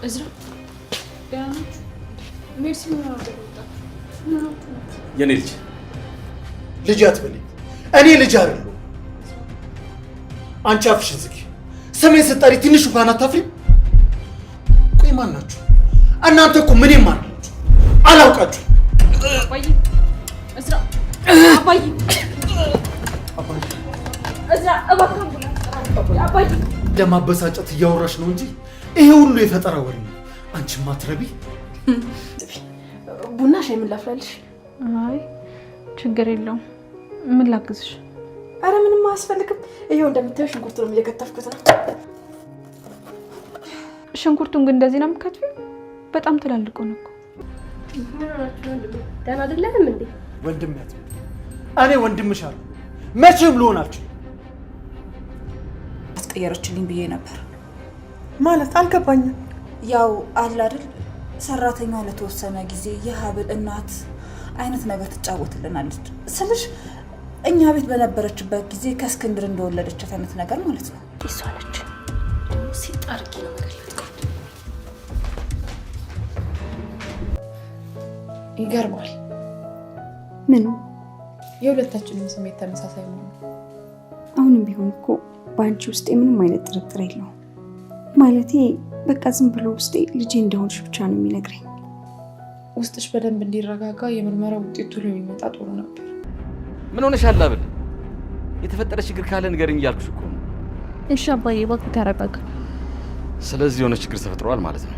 እዝራ ዳንት ሜርሲ ምን አደረገ? የኔ ልጅ አትበለኝ። እኔ ልጅ አይደለሁ። አንቺ አፍሽን ዝጊ። ስሜን ስትጠሪ ትንሽ እንኳን አታፍሪም? ቆይ ማን ናችሁ እናንተ? እኮ ምንም አላችሁ አላውቃችሁ። አባዬ እዝራ አባዬ እዝራ እባክህ አባዬ ለማበሳጨት እያወራሽ ነው እንጂ ይሄ ሁሉ የፈጠራ ወሬ ነው። አንቺ ማትረቢ። ቡና ሻይ ምን ላፍላልሽ? አይ ችግር የለውም። ምን ላግዝሽ? አረ ምንም አያስፈልግም። ይሄው እንደምታየው ሽንኩርቱንም እየከተፍኩት ነው። ሽንኩርቱን ግን እንደዚህ ነው የምከትፊው? በጣም ትላልቅ ነው እኮ። ደህና አይደለም እንዴ? ወንድም ያት እኔ ወንድምሽ አለ መቼም ልሆናችሁ አስቀየረችልኝ ብዬ ነበር። ማለት አልገባኝም። ያው አለ አይደል ሰራተኛው ለተወሰነ ጊዜ የሀብል እናት አይነት ነገር ትጫወትልናለች ስልሽ እኛ ቤት በነበረችበት ጊዜ ከእስክንድር እንደወለደችት አይነት ነገር ማለት ነው። እሷ ነች ሲጣርቂ ነው ነገር ይገርማል። ምኑ? የሁለታችንም ስሜት ተመሳሳይ ነው። አሁንም ቢሆን እኮ በአንቺ ውስጥ ምንም አይነት ጥርጥር የለውም። ማለቴ በቃ ዝም ብሎ ውስጤ ልጄ እንደሆንሽ ብቻ ነው የሚነግረኝ። ውስጥሽ በደንብ እንዲረጋጋ የምርመራ ውጤቱ ላይ የሚመጣ ጥሩ ነበር። ምን ሆነሻል አብል? የተፈጠረ ችግር ካለ ንገረኝ እያልኩሽ እኮ ነው። እሺ አባዬ እባክህ ተረጋጋ። ስለዚህ የሆነ ችግር ተፈጥሯል ማለት ነው።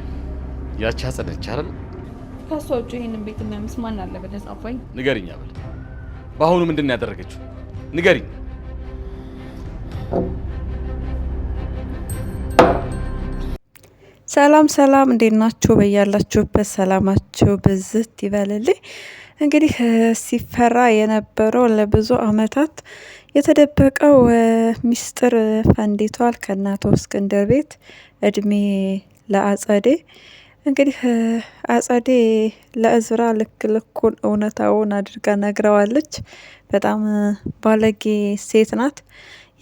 ያቺ አጸደች አይደል? ከሷ ውጭ ይሄንን ቤት የሚያምስ ማን አለ ብለህ ጻፈኝ? ንገሪኝ አብል። በአሁኑ ምንድን ነው ያደረገችው? ንገሪኝ። ሰላም ሰላም፣ እንዴት ናችሁ? በያላችሁበት ሰላማችሁ ብዝት ይበልልኝ። እንግዲህ ሲፈራ የነበረው ለብዙ አመታት የተደበቀው ሚስጥር ፈንዲቷል ከእናቶ እስክንድር ቤት። እድሜ ለአጸዴ። እንግዲህ አጸዴ ለእዝራ ልክ ልኩን እውነታውን አድርጋ ነግረዋለች። በጣም ባለጌ ሴት ናት።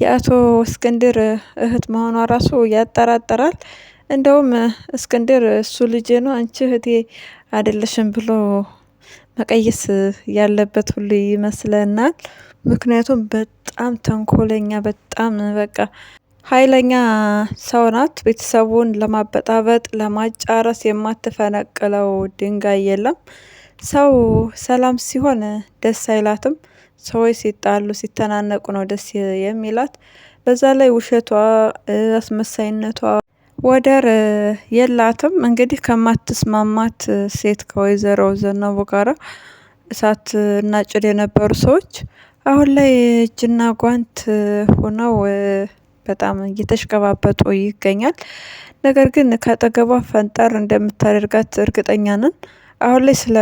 የአቶ እስክንድር እህት መሆኗ ራሱ ያጠራጥራል። እንደውም እስክንድር እሱ ልጄ ነው አንቺ እህቴ አይደለሽም ብሎ መቀየስ ያለበት ሁሉ ይመስለናል። ምክንያቱም በጣም ተንኮለኛ፣ በጣም በቃ ኃይለኛ ሰው ናት። ቤተሰቡን ለማበጣበጥ ለማጫረስ የማትፈነቅለው ድንጋይ የለም። ሰው ሰላም ሲሆን ደስ አይላትም። ሰዎች ሲጣሉ ሲተናነቁ ነው ደስ የሚላት። በዛ ላይ ውሸቷ፣ አስመሳይነቷ ወደር የላትም። እንግዲህ ከማትስማማት ሴት ከወይዘሮ ዘነቡ ጋራ እሳት እና ጭድ የነበሩ ሰዎች አሁን ላይ እጅና ጓንት ሆነው በጣም እየተሽቀባበጡ ይገኛል። ነገር ግን ከአጠገቧ ፈንጠር እንደምታደርጋት እርግጠኛ ነን። አሁን ላይ ስለ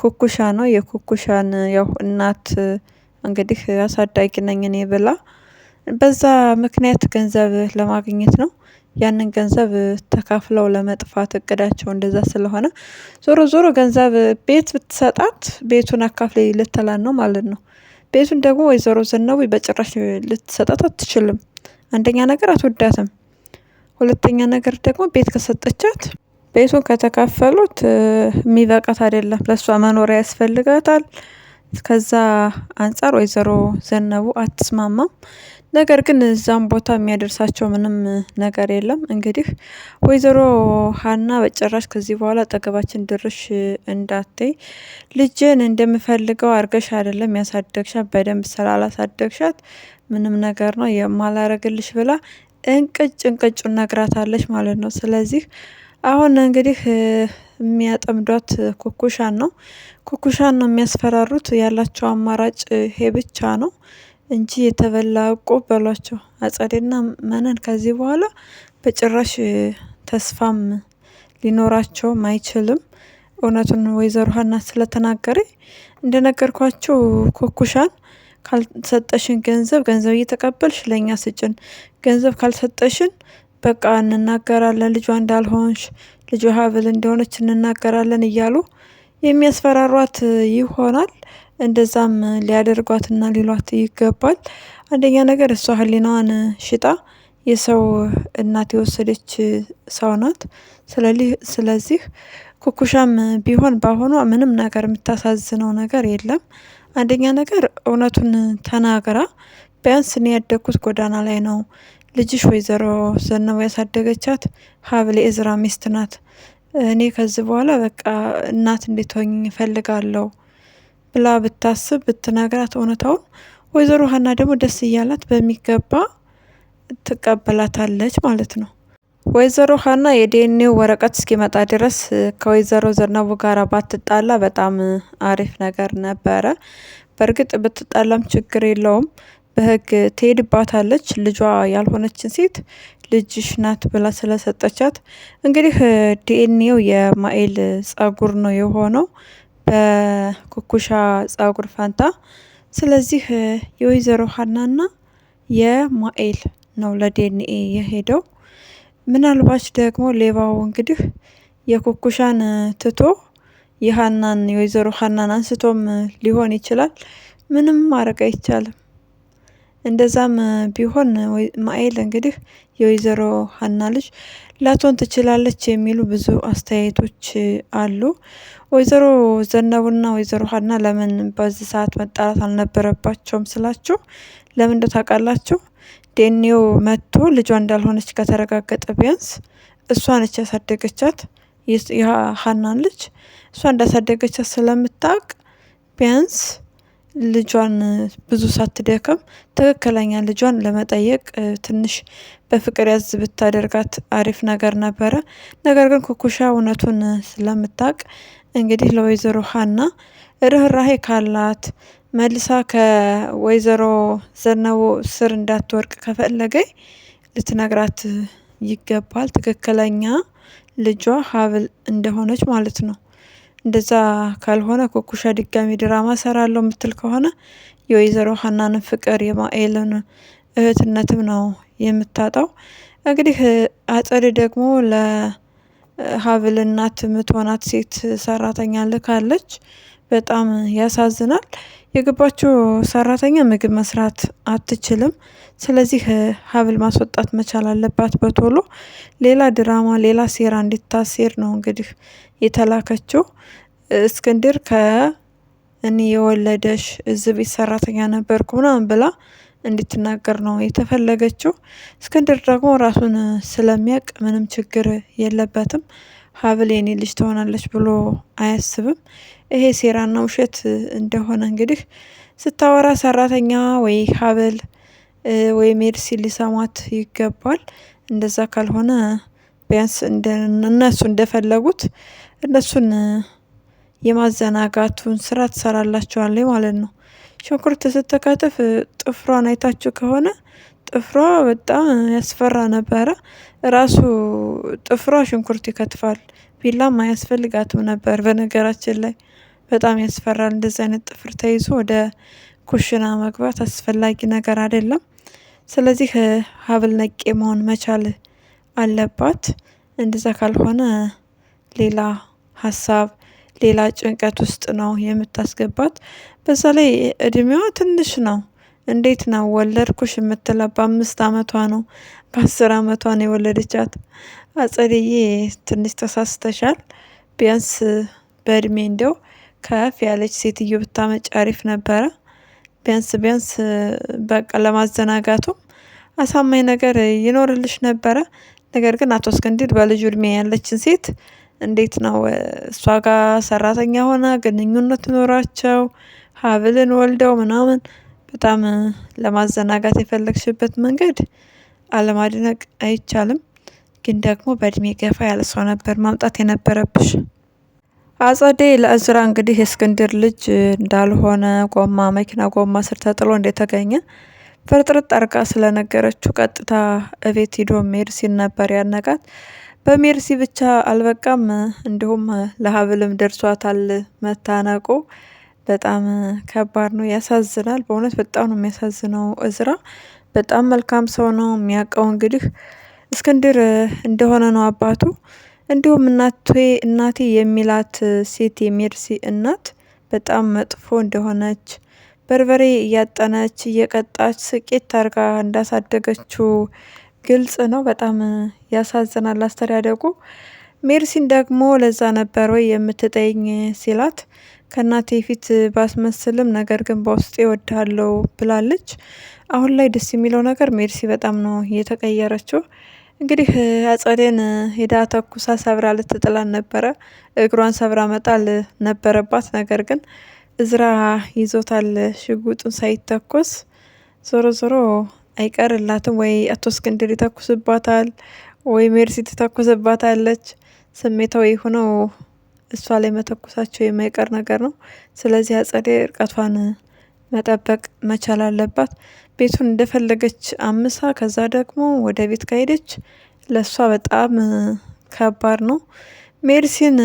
ኩኩሻ ነው። የኩኩሻን ያው እናት እንግዲህ አሳዳጊ ነኝ እኔ ብላ በዛ ምክንያት ገንዘብ ለማግኘት ነው። ያንን ገንዘብ ተካፍለው ለመጥፋት እቅዳቸው እንደዛ ስለሆነ ዞሮ ዞሮ ገንዘብ ቤት ብትሰጣት ቤቱን አካፍለ ልትላን ነው ማለት ነው። ቤቱን ደግሞ ወይዘሮ ዘነቡ በጭራሽ ልትሰጣት አትችልም። አንደኛ ነገር አትወዳትም። ሁለተኛ ነገር ደግሞ ቤት ከሰጠቻት ቤቱን ከተካፈሉት የሚበቃት አይደለም፣ ለሷ መኖሪያ ያስፈልጋታል። ከዛ አንጻር ወይዘሮ ዘነቡ አትስማማም። ነገር ግን እዛም ቦታ የሚያደርሳቸው ምንም ነገር የለም። እንግዲህ ወይዘሮ ሀና በጭራሽ ከዚህ በኋላ አጠገባችን ድርሽ እንዳትይ፣ ልጅን እንደምፈልገው አርገሽ አይደለም ያሳደግሻት፣ በደንብ ስላላሳደግሻት ምንም ነገር ነው የማላረግልሽ ብላ እንቅጩን ነግራታለች ማለት ነው። ስለዚህ አሁን እንግዲህ የሚያጠምዷት ኩኩሻን ነው። ኩኩሻን ነው የሚያስፈራሩት። ያላቸው አማራጭ ይሄ ብቻ ነው እንጂ የተበላ እቁብ በሏቸው። አጸዴና መነን ከዚህ በኋላ በጭራሽ ተስፋም ሊኖራቸውም አይችልም። እውነቱን ወይዘሮ ሀና ስለተናገረ እንደነገርኳቸው ኩኩሻን ካልሰጠሽን ገንዘብ እየተቀበልሽ ለእኛ ስጭን፣ ገንዘብ ካልሰጠሽን በቃ እንናገራለን፣ ልጇ እንዳልሆንሽ ልጇ ሀብል እንደሆነች እንናገራለን እያሉ የሚያስፈራሯት ይሆናል። እንደዛም ሊያደርጓትና ሊሏት ይገባል። አንደኛ ነገር እሷ ህሊናዋን ሽጣ የሰው እናት የወሰደች ሰው ናት። ስለዚህ ኩኩሻም ቢሆን በአሁኗ ምንም ነገር የምታሳዝነው ነገር የለም። አንደኛ ነገር እውነቱን ተናግራ ቢያንስ እኔ ያደግኩት ጎዳና ላይ ነው፣ ልጅሽ ወይዘሮ ዘነቡ ያሳደገቻት ሀብል የእዝራ ሚስት ናት፣ እኔ ከዚህ በኋላ በቃ እናት እንድትሆኝ እፈልጋለሁ ብላ ብታስብ ብትነግራት እውነታውን ወይዘሮ ሀና ደግሞ ደስ እያላት በሚገባ ትቀበላታለች ማለት ነው። ወይዘሮ ሀና የዲኤንኤው ወረቀት እስኪመጣ ድረስ ከወይዘሮ ዘነቡ ጋር ባትጣላ በጣም አሪፍ ነገር ነበረ። በእርግጥ ብትጣላም ችግር የለውም፣ በህግ ትሄድባታለች። ልጇ ያልሆነችን ሴት ልጅሽ ናት ብላ ስለሰጠቻት እንግዲህ ዲኤንኤው የማኤል ጸጉር ነው የሆነው በኩኩሻ ጸጉር ፈንታ። ስለዚህ የወይዘሮ ሀናና የማኤል ነው ለዲኤንኤ የሄደው። ምናልባች ደግሞ ሌባው እንግዲህ የኩኩሻን ትቶ የሀናን የወይዘሮ ሀናን አንስቶም ሊሆን ይችላል። ምንም ማድረግ አይቻልም። እንደዛም ቢሆን ማኤል እንግዲህ የወይዘሮ ሀና ልጅ ላትሆን ትችላለች የሚሉ ብዙ አስተያየቶች አሉ። ወይዘሮ ዘነቡና ወይዘሮ ሀና ለምን በዚህ ሰዓት መጣላት አልነበረባቸውም ስላችሁ ለምን ታውቃላችሁ? ዲኤንኤው መጥቶ ልጇ እንዳልሆነች ከተረጋገጠ ቢያንስ እሷ ነች ያሳደገቻት የሀናን ልጅ እሷ እንዳሳደገቻት ስለምታውቅ ቢያንስ ልጇን ብዙ ሳትደክም ትክክለኛ ልጇን ለመጠየቅ ትንሽ በፍቅር ያዝ ብታደርጋት አሪፍ ነገር ነበረ። ነገር ግን ኩኩሻ እውነቱን ስለምታውቅ እንግዲህ ለወይዘሮ ሀና ርህራሄ ካላት መልሳ ከወይዘሮ ዘነቡ ስር እንዳትወርቅ ከፈለገኝ ልትነግራት ይገባል። ትክክለኛ ልጇ ሀብል እንደሆነች ማለት ነው። እንደዛ ካልሆነ ኩኩሻ ድጋሚ ድራማ ሰራለሁ የምትል ከሆነ የወይዘሮ ሀናንን ፍቅር የማኤልን እህትነትም ነው የምታጣው። እንግዲህ አጸድ ደግሞ ለሀብል እናት ምትሆናት ሴት ሰራተኛ ልካለች። በጣም ያሳዝናል። የገባችው ሰራተኛ ምግብ መስራት አትችልም። ስለዚህ ሀብል ማስወጣት መቻል አለባት በቶሎ። ሌላ ድራማ ሌላ ሴራ እንዲታሴር ነው እንግዲህ የተላከችው። እስክንድር ከእኔ የወለደሽ እዚህ ቤት ሰራተኛ ነበርኩ ምናምን ብላ እንድትናገር ነው የተፈለገችው። እስክንድር ደግሞ ራሱን ስለሚያውቅ ምንም ችግር የለበትም። ሀብል የኔ ልጅ ትሆናለች ብሎ አያስብም። ይሄ ሴራና ውሸት እንደሆነ እንግዲህ ስታወራ ሰራተኛ ወይ ሀብል ወይ ሜርሲ ሊሰማት ይገባል። እንደዛ ካልሆነ ቢያንስ እነሱ እንደፈለጉት እነሱን የማዘናጋቱን ስራ ትሰራላቸዋለች ማለት ነው። ሽንኩርት ስትከትፍ ጥፍሯን አይታችሁ ከሆነ ጥፍሯ በጣም ያስፈራ ነበረ። ራሱ ጥፍሯ ሽንኩርት ይከትፋል። ቢላም አያስፈልጋትም ነበር በነገራችን ላይ በጣም ያስፈራል። እንደዚህ አይነት ጥፍር ተይዞ ወደ ኩሽና መግባት አስፈላጊ ነገር አይደለም። ስለዚህ ሀብል ነቄ መሆን መቻል አለባት። እንደዛ ካልሆነ ሌላ ሀሳብ ሌላ ጭንቀት ውስጥ ነው የምታስገባት። በዛ ላይ እድሜዋ ትንሽ ነው። እንዴት ነው ወለድኩሽ የምትለው? በ5 አመቷ ነው በ10 አመቷ ነው የወለደቻት። አጸድዬ ትንሽ ተሳስተሻል። ቢያንስ በእድሜ እንደው ከፍ ያለች ሴትዮ ብታመጭ አሪፍ ነበረ። ቢያንስ በቃ ለማዘናጋቱም አሳማኝ ነገር ይኖርልሽ ነበረ። ነገር ግን አቶ እስክንድር በልጁ እድሜ ያለችን ሴት እንዴት ነው እሷ ጋር ሰራተኛ ሆና ግንኙነት ኖሯቸው ሀብልን ወልደው ምናምን በጣም ለማዘናጋት የፈለግሽበት መንገድ አለማድነቅ አይቻልም። ግን ደግሞ በእድሜ ገፋ ያለ ሰው ነበር ማምጣት የነበረብሽ። አጸዴ ለእዝራ እንግዲህ የእስክንድር ልጅ እንዳልሆነ መኪና ጎማ ስር ተጥሎ እንደተገኘ ፍርጥርጥ አርጋ ስለነገረችው ቀጥታ እቤት ሂዶ ሜርሲን ነበር ያነቃት። በሜርሲ ብቻ አልበቃም፣ እንዲሁም ለሀብልም ደርሷታል መታነቁ። በጣም ከባድ ነው፣ ያሳዝናል። በእውነት በጣም ነው የሚያሳዝነው። እዝራ በጣም መልካም ሰው ነው። የሚያውቀው እንግዲህ እስክንድር እንደሆነ ነው አባቱ። እንዲሁም እናቴ የሚላት ሴት የሜርሲ እናት በጣም መጥፎ እንደሆነች በርበሬ እያጠነች እየቀጣች ስቄት አርጋ እንዳሳደገችው ግልጽ ነው። በጣም ያሳዝናል አስተዳደጉ። ሜርሲን ደግሞ ለዛ ነበር ወይ የምትጠይኝ ሲላት ከእናቴ ፊት ባስመስልም ነገር ግን በውስጤ እወድሃለሁ ብላለች። አሁን ላይ ደስ የሚለው ነገር ሜርሲ በጣም ነው የተቀየረችው። እንግዲህ አጸዴን ሄዳ ተኩሳ ሰብራ ልትጥላን ነበረ። እግሯን ሰብራ መጣል ነበረባት። ነገር ግን እዝራ ይዞታል ሽጉጡን ሳይተኮስ። ዞሮ ዞሮ አይቀርላትም። ወይ አቶ እስክንድር ይተኩስባታል ወይ ሜርሲ ትተኩስባታለች። ስሜታዊ ሆነው እሷ ላይ መተኩሳቸው የማይቀር ነገር ነው። ስለዚህ አጸዴ እርቀቷን መጠበቅ መቻል አለባት። ቤቱን እንደፈለገች አምሳ ከዛ ደግሞ ወደ ቤት ከሄደች ለእሷ በጣም ከባድ ነው። ሜርሲን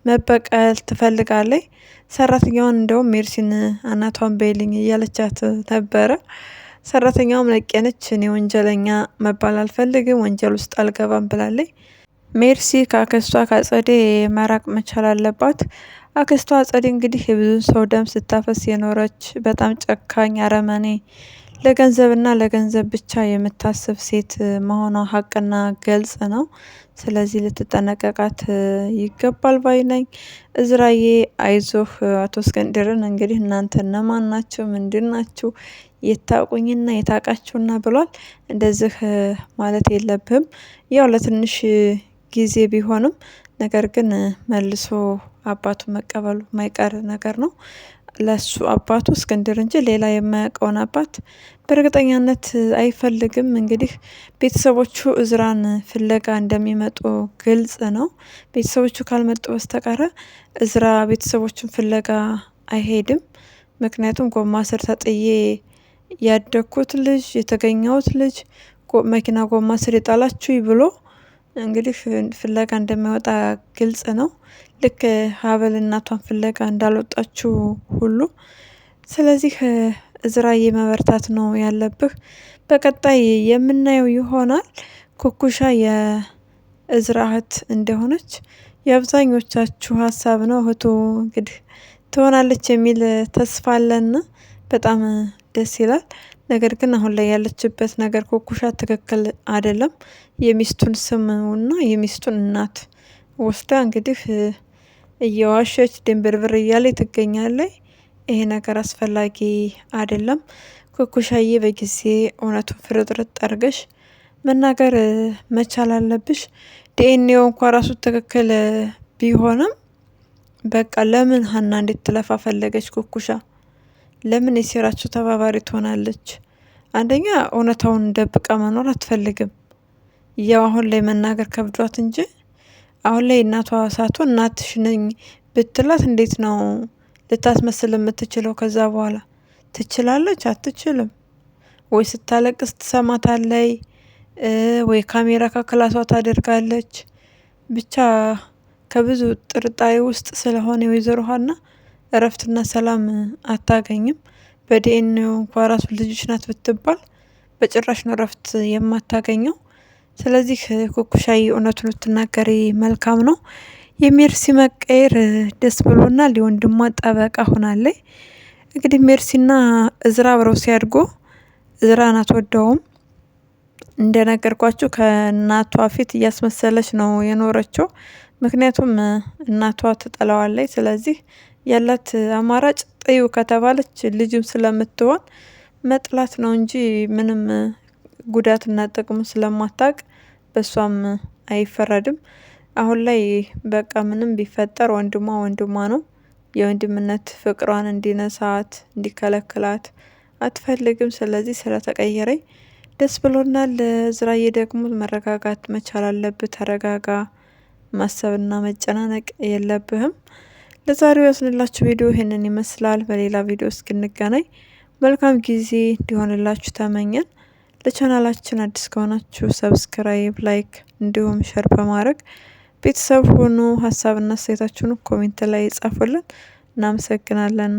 መበቀል ትፈልጋለች። ሰራተኛዋን እንደውም ሜርሲን አናቷን በይልኝ እያለቻት ነበረ። ሰራተኛውም ነቄነች። እኔ ወንጀለኛ መባል አልፈልግም፣ ወንጀል ውስጥ አልገባም ብላለች። ሜርሲ ከአክስቷ ከአጸዴ መራቅ መቻል አለባት። አክስቷ አጸዴ እንግዲህ የብዙ ሰው ደም ስታፈስ የኖረች በጣም ጨካኝ አረመኔ፣ ለገንዘብና ለገንዘብ ብቻ የምታስብ ሴት መሆኗ ሀቅና ገልጽ ነው። ስለዚህ ልትጠነቀቃት ይገባል ባይ ነኝ። እዝራዬ አይዞህ አቶ እስክንድርን እንግዲህ እናንተ እነማን ናችሁ? ምንድን ናችሁ? የታቁኝና የታቃችሁና ብሏል። እንደዚህ ማለት የለብህም። ያው ለትንሽ ጊዜ ቢሆንም ነገር ግን መልሶ አባቱ መቀበሉ ማይቀር ነገር ነው። ለሱ አባቱ እስክንድር እንጂ ሌላ የማያውቀውን አባት በእርግጠኛነት አይፈልግም። እንግዲህ ቤተሰቦቹ እዝራን ፍለጋ እንደሚመጡ ግልጽ ነው። ቤተሰቦቹ ካልመጡ በስተቀረ እዝራ ቤተሰቦቹን ፍለጋ አይሄድም። ምክንያቱም ጎማ ስር ተጥዬ ያደግኩት ልጅ የተገኘሁት ልጅ መኪና ጎማ ስር የጣላችሁ ብሎ እንግዲህ ፍለጋ እንደሚወጣ ግልጽ ነው። ልክ ሀብል እናቷን ፍለጋ እንዳልወጣችሁ ሁሉ። ስለዚህ እዝራዬ መበርታት ነው ያለብህ። በቀጣይ የምናየው ይሆናል። ኩኩሻ የእዝራ እህት እንደሆነች የአብዛኞቻችሁ ሀሳብ ነው። እህቱ እንግዲህ ትሆናለች የሚል ተስፋ አለን። በጣም ደስ ይላል። ነገር ግን አሁን ላይ ያለችበት ነገር ኩኩሻ ትክክል አይደለም። የሚስቱን ስምና የሚስቱን እናት ወስዳ እንግዲህ እየዋሸች ድንብርብር እያለች ትገኛለች። ይሄ ነገር አስፈላጊ አይደለም። ኩኩሻዬ በጊዜ እውነቱን ፍርጥርጥ አርገሽ መናገር መቻል አለብሽ። ዲኤንኤው እንኳ ራሱ ትክክል ቢሆንም በቃ ለምን ሀና እንዴት ትለፋ ፈለገች? ኩኩሻ ለምን የሴራችሁ ተባባሪ ትሆናለች? አንደኛ እውነታውን ደብቃ መኖር አትፈልግም። ያው አሁን ላይ መናገር ከብዷት እንጂ አሁን ላይ እናቷ ሳትሆን እናትሽ ነኝ ብትላት እንዴት ነው ልታስመስል የምትችለው? ከዛ በኋላ ትችላለች? አትችልም። ወይ ስታለቅስ ትሰማታለይ፣ ወይ ካሜራ ከክላሷ ታደርጋለች። ብቻ ከብዙ ጥርጣሬ ውስጥ ስለሆነ የወይዘሮ ሀና እረፍትና ሰላም አታገኝም። በዲኤንኤው እንኳ ራሱ ልጅሽ ናት ብትባል በጭራሽ ነው እረፍት የማታገኘው። ስለዚህ ኩኩሻዬ እውነቱን ብትናገሪ መልካም ነው። የሜርሲ መቀየር ደስ ብሎናል። የወንድሟ ጠበቃ ሆናለች። እንግዲህ ሜርሲና እዝራ አብረው ሲያድጉ እዝራን አትወደውም። እንደነገርኳችሁ ከእናቷ ፊት እያስመሰለች ነው የኖረችው። ምክንያቱም እናቷ ትጠላዋለች። ስለዚህ ያላት አማራጭ ጥዩ ከተባለች ልጅም ስለምትሆን መጥላት ነው እንጂ ምንም ጉዳትና ጥቅሙ ስለማታቅ በሷም አይፈረድም። አሁን ላይ በቃ ምንም ቢፈጠር ወንድሟ ነው። የወንድምነት ፍቅሯን እንዲነሳት እንዲከለክላት አትፈልግም። ስለዚህ ስለተቀየረኝ ደስ ብሎናል። እዝራዬ ደግሞ መረጋጋት መቻል አለብህ። ተረጋጋ። ማሰብና መጨናነቅ የለብህም። ለዛሬው ያስንላችሁ ቪዲዮ ይህንን ይመስላል። በሌላ ቪዲዮ እስክንገናኝ መልካም ጊዜ እንዲሆንላችሁ ተመኘን። ለቻናላችን አዲስ ከሆናችሁ ሰብስክራይብ፣ ላይክ እንዲሁም ሸር በማድረግ ቤተሰብ ሆኑ። ሀሳብና አስተያየታችሁን ኮሜንት ላይ ጻፉልን። እናመሰግናለን።